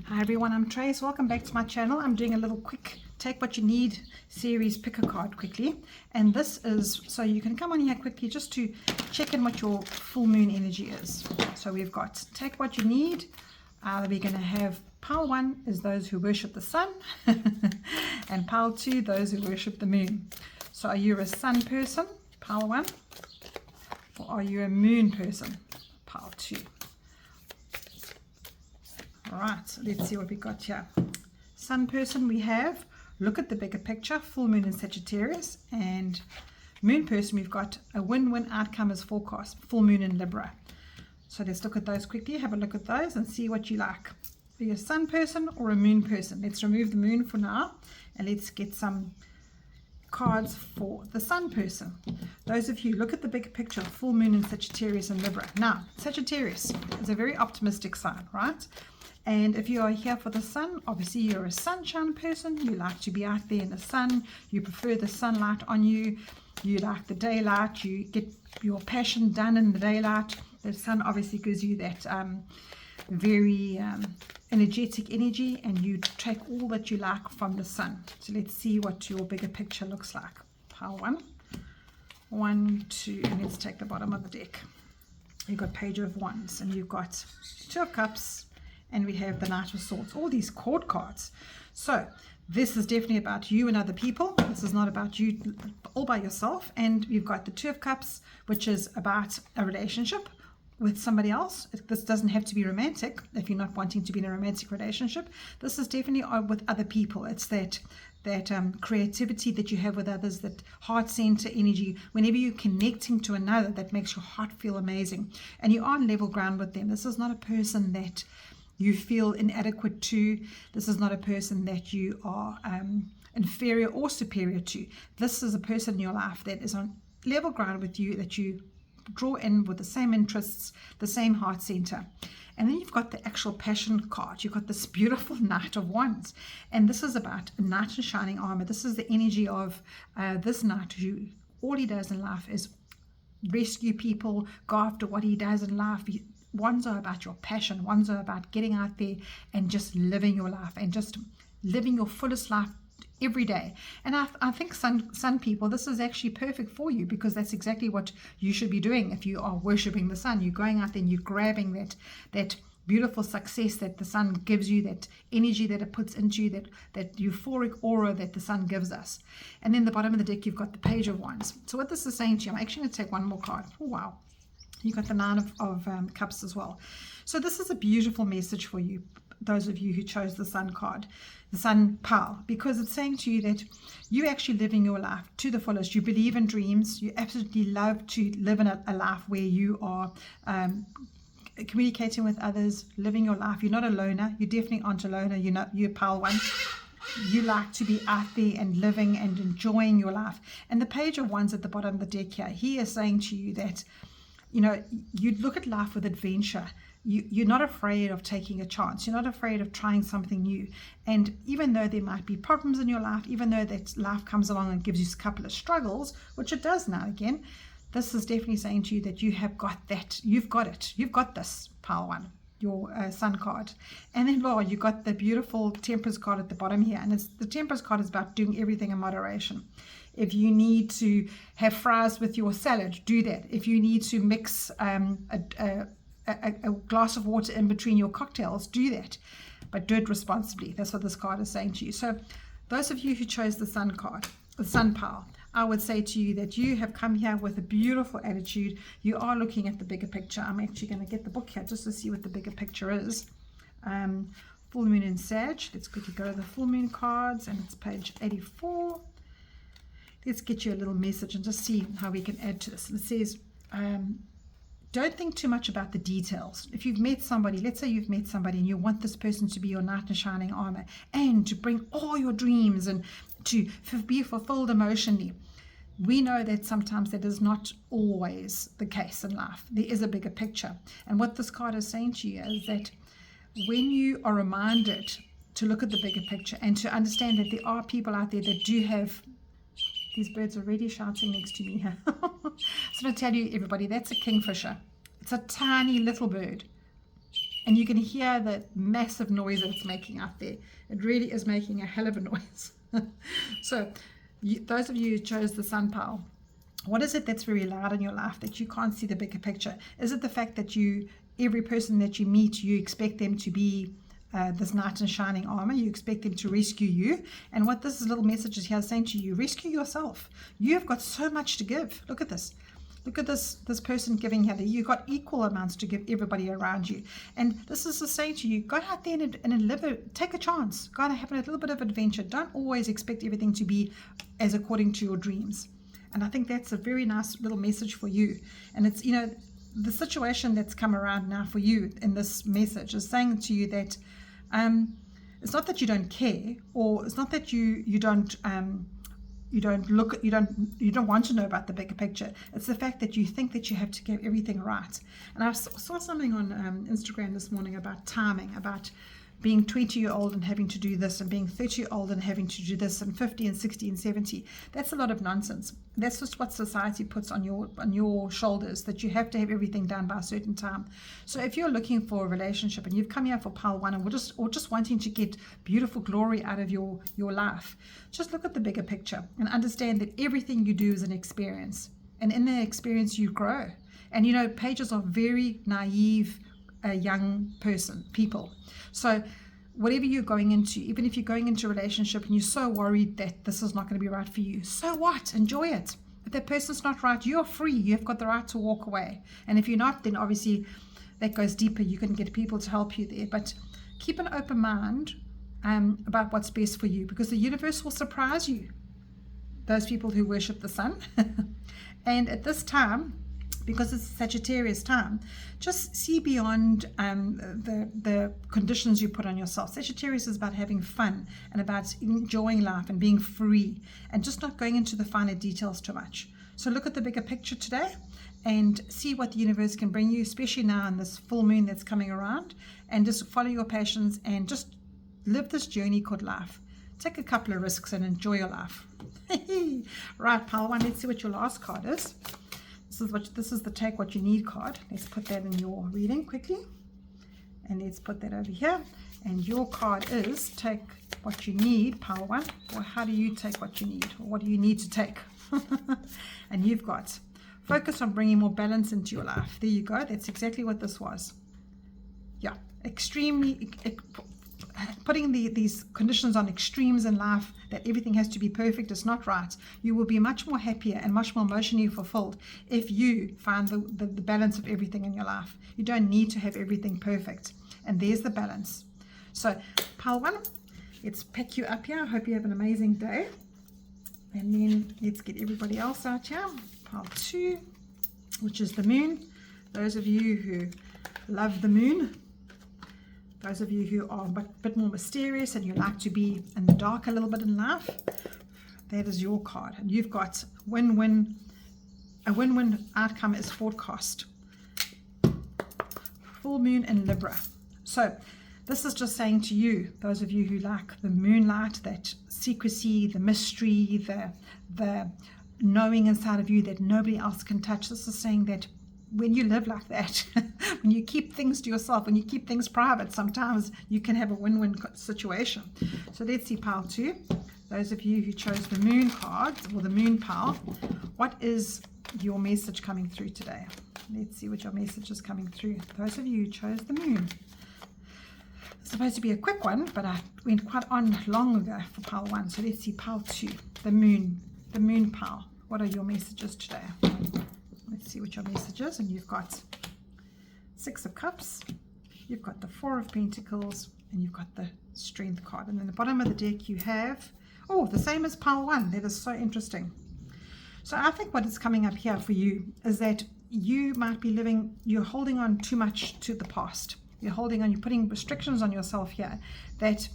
Hi everyone, I'm Trace. Welcome back to my channel. I'm doing a little quick take what you need series pick a card quickly, and this is so you can come on here quickly just to check in what your full moon energy is. So we've got take what you need. We're going to have pile 1 is those who worship the sun and pile 2 those who worship the moon. So are you a sun person, pile 1, or are you a moon person, pile 2? Alright, let's see what we got here. Sun person, we have look at the bigger picture, full moon in Sagittarius, and moon person, we've got a win-win outcome as forecast, full moon in Libra. So let's look at those quickly, have a look at those and see what you like. Are you a sun person or a moon person? Let's remove the moon for now and let's get some cards for the sun person. Those of you look at the bigger picture, full moon in Sagittarius and Libra. Now, Sagittarius is a very optimistic sign, right? And if you are here for the sun, obviously you're a sunshine person. You like to be out there in the sun. You prefer the sunlight on you. You like the daylight. You get your passion done in the daylight. The sun obviously gives you that very energetic energy, and you take all that you like from the sun. So let's see what your bigger picture looks like. Pile 1, 2, and let's take the bottom of the deck. You've got Page of Wands, and you've got Two of Cups, and we have the Knight of Swords, all these court cards. So this is definitely about you and other people. This is not about you all by yourself. And you've got the Two of Cups, which is about a relationship with somebody else. This doesn't have to be romantic if you're not wanting to be in a romantic relationship. This is definitely with other people. It's that creativity that you have with others, that heart center energy. Whenever you're connecting to another, that makes your heart feel amazing, and you're on level ground with them. This is not a person that you feel inadequate to. This is not a person that you are inferior or superior to. This is a person in your life that is on level ground with you, that you draw in with the same interests, the same heart center. And then you've got the actual passion card. You've got this beautiful Knight of Wands, and this is about a knight in shining armor. This is the energy of this knight who all he does in life is rescue people, go after what he does in life. Wands are about your passion. Wands are about getting out there and just living your life and just living your fullest life every day. And I think sun people, this is actually perfect for you, because that's exactly what you should be doing if you are worshiping the sun. You're going out there and you're grabbing that beautiful success that the sun gives you, that energy that it puts into you, that euphoric aura that the sun gives us. And then the bottom of the deck, you've got the Page of Wands. So what this is saying to you, I'm actually going to take one more card. Oh, wow. You got the Nine of Cups as well. So this is a beautiful message for you, those of you who chose the Sun card, the Sun pile, because it's saying to you that you actually living your life to the fullest. You believe in dreams. You absolutely love to live in a life where you are communicating with others, living your life. You're not a loner. You definitely aren't a loner. You're pile 1. You like to be out there and living and enjoying your life. And the Page of Wands at the bottom of the deck here, he is saying to you that, you know, you look at life with adventure. You're not afraid of taking a chance. You're not afraid of trying something new. And even though there might be problems in your life, even though that life comes along and gives you a couple of struggles, which it does now again, this is definitely saying to you that you have got that. You've got it. You've got this, pile 1, your Sun card. And then, Lord, you've got the beautiful Temperance card at the bottom here. And the Temperance card is about doing everything in moderation. If you need to have fries with your salad, do that. If you need to mix a glass of water in between your cocktails, do that. But do it responsibly. That's what this card is saying to you. So those of you who chose the Sun card, the Sun pile, I would say to you that you have come here with a beautiful attitude. You are looking at the bigger picture. I'm actually going to get the book here just to see what the bigger picture is. Full moon in Sag. Let's quickly go to the full moon cards, and it's page 84. Let's get you a little message and just see how we can add to this. It says, don't think too much about the details. If you've met somebody, let's say you've met somebody and you want this person to be your knight in shining armor and to bring all your dreams and to be fulfilled emotionally. We know that sometimes that is not always the case in life. There is a bigger picture. And what this card is saying to you is that when you are reminded to look at the bigger picture and to understand that there are people out there that do have, these birds are already shouting next to me here. So I'm going to tell you, everybody, that's a kingfisher. It's a tiny little bird. And you can hear the massive noise that it's making out there. It really is making a hell of a noise. So those of you who chose the Sun Pile, what is it that's very loud in your life that you can't see the bigger picture? Is it the fact that every person that you meet, you expect them to be this knight in shining armor? You expect them to rescue you. And what this little message is here saying to you, rescue yourself. You have got so much to give. Look at this. Look at this person giving here. You've got equal amounts to give everybody around you. And this is to say to you, go out there and live take a chance. Go and have a little bit of adventure. Don't always expect everything to be as according to your dreams. And I think that's a very nice little message for you. And it's, the situation that's come around now for you in this message is saying to you that it's not that you don't care, or it's not that you don't want to know about the bigger picture. It's the fact that you think that you have to get everything right. And I saw something on Instagram this morning about timing, about being 20-year-old and having to do this, and being 30-year-old and having to do this, and 50 and 60 and 70. That's a lot of nonsense. That's just what society puts on your shoulders, that you have to have everything done by a certain time. So if you're looking for a relationship and you've come here for pile 1, and or just wanting to get beautiful glory out of your life, just look at the bigger picture and understand that everything you do is an experience, and in that experience you grow. And pages are very naive young people. So whatever you're going into, even if you're going into a relationship and you're so worried that this is not going to be right for you, so what? Enjoy it. If that person's not right, you're free. You've got the right to walk away. And if you're not, then obviously that goes deeper. You can get people to help you there. But keep an open mind about what's best for you, because the universe will surprise you. Those people who worship the sun. And at this time, because it's Sagittarius time, just see beyond the conditions you put on yourself. Sagittarius is about having fun and about enjoying life and being free and just not going into the finer details too much. So look at the bigger picture today and see what the universe can bring you, especially now in this full moon that's coming around, and just follow your passions and just live this journey called life. Take a couple of risks and enjoy your life. Right, pile 1, let's see what your last card is. This is the Take What You Need card. Let's put that in your reading quickly. And let's put that over here. And your card is Take What You Need, pile 1. Or how do you take what you need? Or what do you need to take? And you've got focus on bringing more balance into your life. There you go. That's exactly what this was. Yeah, putting these conditions on extremes in life, that everything has to be perfect, is not right. You will be much more happier and much more emotionally fulfilled if you find the balance of everything in your life. You don't need to have everything perfect. And there's the balance. So pile 1, let's pack you up here. I hope you have an amazing day. And then let's get everybody else out here. Pile 2, which is the moon. Those of you who love the moon, those of you who are a bit more mysterious and you like to be in the dark a little bit in life, that is your card. And you've got win-win. A win-win outcome is forecast. Full moon in Libra. So this is just saying to you, those of you who like the moonlight, that secrecy, the mystery, the knowing inside of you that nobody else can touch. This is saying that when you live like that, when you keep things to yourself, when you keep things private, sometimes you can have a win-win situation. So let's see pile 2. Those of you who chose the moon card, or the moon pile, what is your message coming through today? Let's see what your message is coming through. Those of you who chose the moon. It's supposed to be a quick one, but I went quite on long ago for pile 1. So let's see pile 2, the moon pile. What are your messages today? Let's see what your message is. And you've got 6 of Cups, you've got the 4 of Pentacles, and you've got the Strength card. And then the bottom of the deck you have, the same as pile 1. That is so interesting. So I think what is coming up here for you is that you might be you're holding on too much to the past. You're putting restrictions on yourself here, that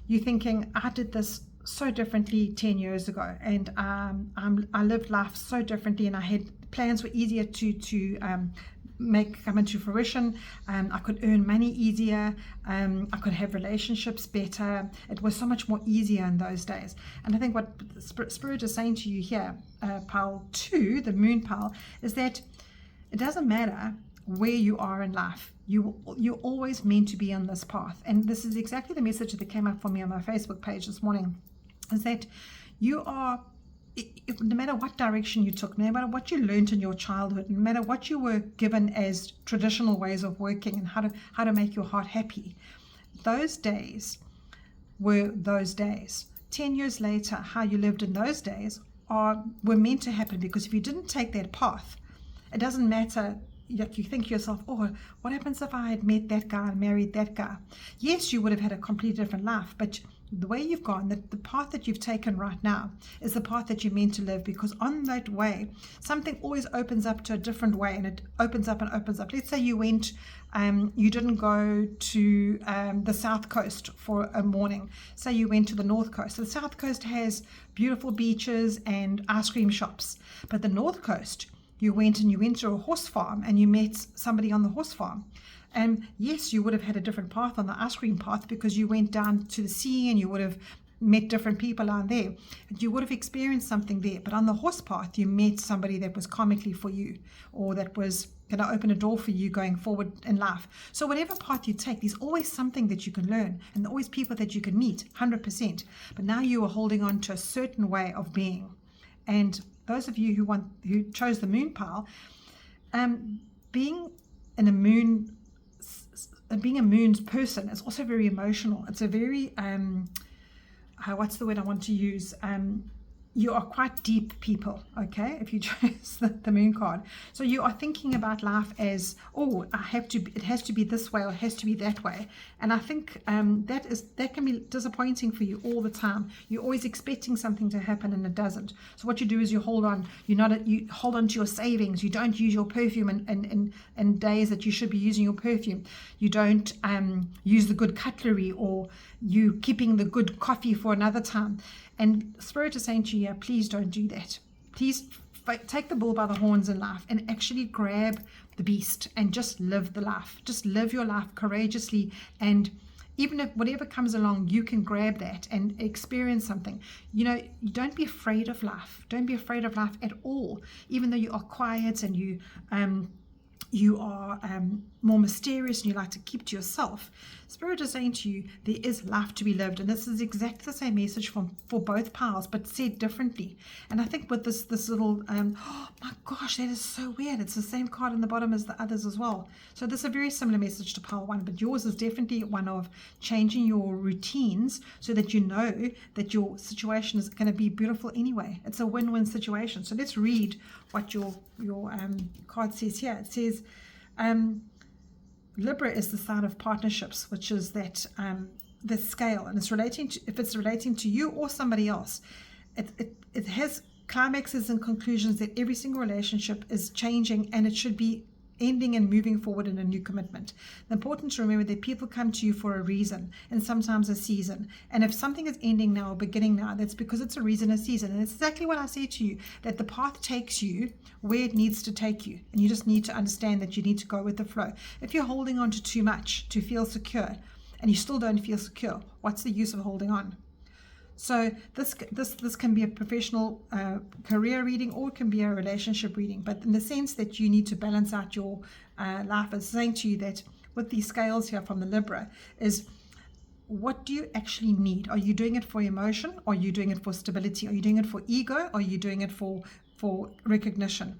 you're thinking, I did this so differently 10 years ago, and I lived life so differently, and I had plans were easier to come into fruition. I could earn money easier. I could have relationships better. It was so much more easier in those days. And I think what Spirit is saying to you here, pile 2, the moon pile, is that it doesn't matter where you are in life. You're always meant to be on this path. And this is exactly the message that came up for me on my Facebook page this morning, is that you are, no matter what direction you took, no matter what you learned in your childhood, no matter what you were given as traditional ways of working and how to make your heart happy, those days were those days. 10 years later, how you lived in those days were meant to happen, because if you didn't take that path, it doesn't matter. You think to yourself, oh, what happens if I had met that guy and married that guy? Yes, you would have had a completely different life, but the way you've gone, the path that you've taken right now is the path that you're meant to live, because on that way, something always opens up to a different way, and it opens up and opens up. Let's say you went, you didn't go to the South Coast for a morning. Say you went to the North Coast. So the South Coast has beautiful beaches and ice cream shops, but the North Coast, you went to a horse farm and you met somebody on the horse farm. And yes, you would have had a different path on the ice cream path, because you went down to the sea and you would have met different people out there. And you would have experienced something there. But on the horse path, you met somebody that was karmically for you, or that was going to open a door for you going forward in life. So whatever path you take, there's always something that you can learn, and always people that you can meet, 100%. But now you are holding on to a certain way of being. And those of you who chose the moon pile, being a moon's person is also very emotional. It's a very what's the word I want to use? You are quite deep people, okay, if you chose the moon card. So you are thinking about life as, oh, it has to be this way, or it has to be that way. And I think that can be disappointing for you all the time. You're always expecting something to happen and it doesn't. So what you do is you hold on. You hold on to your savings. You don't use your perfume in days that you should be using your perfume. You don't use the good cutlery, or you keeping the good coffee for another time. And Spirit is saying to you, please don't do that. Please take the bull by the horns in life and actually grab the beast and just live the life. Just live your life courageously. And even if whatever comes along, you can grab that and experience something. You don't be afraid of life. Don't be afraid of life at all. Even though you are quiet and you are more mysterious and you like to keep to yourself, Spirit is saying to you, there is life to be lived. And this is exactly the same message for both piles, but said differently. And I think with this little, oh my gosh, that is so weird. It's the same card in the bottom as the others as well. So this is a very similar message to pile 1, but yours is definitely one of changing your routines so that you know that your situation is going to be beautiful anyway. It's a win-win situation. So let's read what your card says here. It says, Libra is the sign of partnerships, which is that the scale, and if it's relating to you or somebody else, it has climaxes and conclusions, that every single relationship is changing and it should be ending and moving forward in a new commitment. It's important to remember that people come to you for a reason, and sometimes a season. And if something is ending now or beginning now, that's because it's a reason, a season. And it's exactly what I say to you, that the path takes you where it needs to take you. And you just need to understand that you need to go with the flow. If you're holding on to too much to feel secure, and you still don't feel secure, what's the use of holding on? So this can be a professional career reading, or it can be a relationship reading. But in the sense that you need to balance out your life, is saying to you that with these scales here from the Libra is, what do you actually need? Are you doing it for emotion? Or are you doing it for stability? Are you doing it for ego? Or are you doing it for recognition?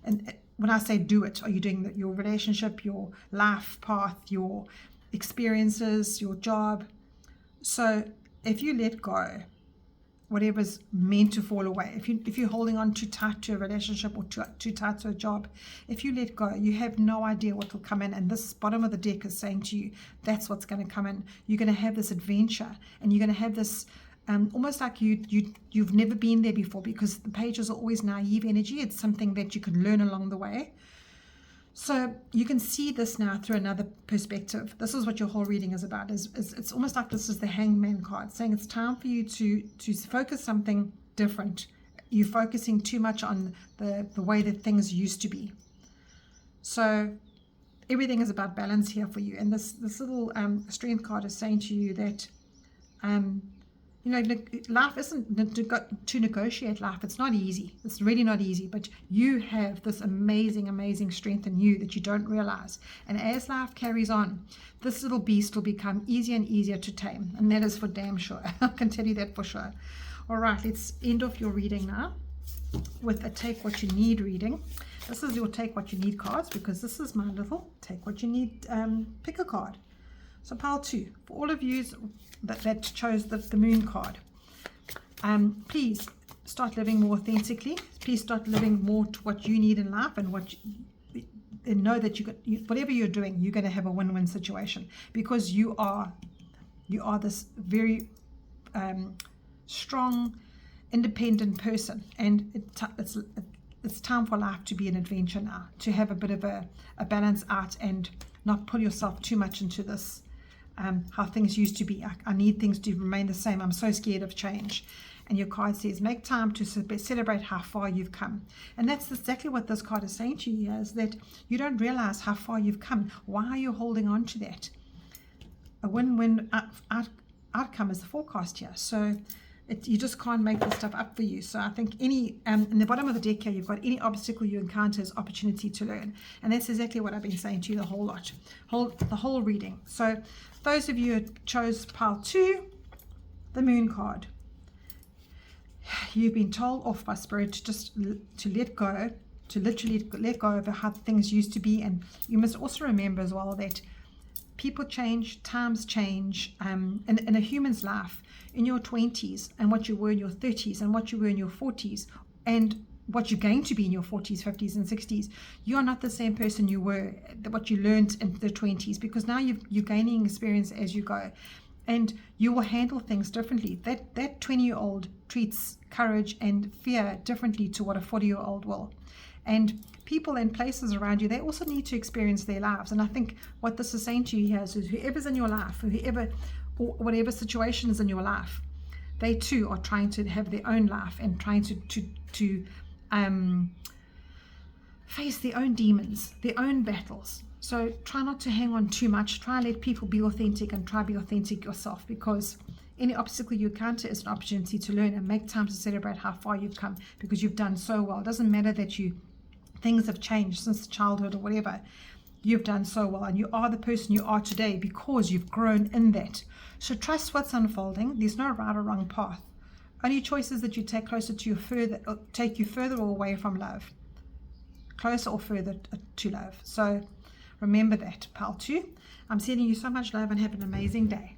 And when I say do it, are you doing your relationship, your life path, your experiences, your job? So if you let go, whatever's meant to fall away, if you're holding on too tight to a relationship or too tight to a job, if you let go, you have no idea what will come in. And this bottom of the deck is saying to you, that's what's going to come in. You're going to have this adventure, and you're going to have this almost like you've never been there before, because the pages are always naive energy. It's something that you can learn along the way. So you can see this now through another perspective. This is what your whole reading is about. It's almost like this is the Hangman card, saying it's time for you to focus something different. You're focusing too much on the way that things used to be. So everything is about balance here for you. And this little strength card is saying to you that You know, life isn't to negotiate life. It's not easy. It's really not easy. But you have this amazing, amazing strength in you that you don't realize. And as life carries on, this little beast will become easier and easier to tame. And that is for damn sure. I can tell you that for sure. All right, let's end off your reading now with a Take What You Need reading. This is your Take What You Need cards, because this is my little Take What You Need pick a card. So pile 2, for all of you that chose the moon card, please start living more authentically. Please start living more to what you need in life, and and know that whatever you're doing, you're going to have a win-win situation, because you are this very strong, independent person, and it's time for life to be an adventure now, to have a bit of a balance out and not pull yourself too much into this. How things used to be. I need things to remain the same. I'm so scared of change. And your card says, make time to celebrate how far you've come. And that's exactly what this card is saying to you, is that you don't realize how far you've come. Why are you holding on to that? A win-win outcome is the forecast here. So you just can't make this stuff up for you. So I think in the bottom of the deck here, you've got any obstacle you encounter is opportunity to learn. And that's exactly what I've been saying to you the whole lot, the whole reading. So those of you who chose pile 2, the moon card, you've been told off by Spirit to let go, to literally let go of how things used to be. And you must also remember as well that people change, times change, in a human's life, in your 20s and what you were in your 30s and what you were in your 40s and what you're going to be in your 40s, 50s and 60s. You're not the same person you were, what you learned in the 20s, because now you're gaining experience as you go, and you will handle things differently. That 20-year-old treats courage and fear differently to what a 40-year-old will. And people and places around you, they also need to experience their lives. And I think what this is saying to you here is whoever's in your life, or whatever situation is in your life, they too are trying to have their own life and trying to face their own demons, their own battles. So try not to hang on too much. Try and let people be authentic, and try be authentic yourself, because any obstacle you encounter is an opportunity to learn, and make time to celebrate how far you've come, because you've done so well. It doesn't matter that things have changed since childhood or whatever. You've done so well, and you are the person you are today because you've grown in that. So trust what's unfolding. There's no right or wrong path. Only choices that you take closer to take you further or away from love, closer or further to love. So remember that, pile 2. I'm sending you so much love, and have an amazing day.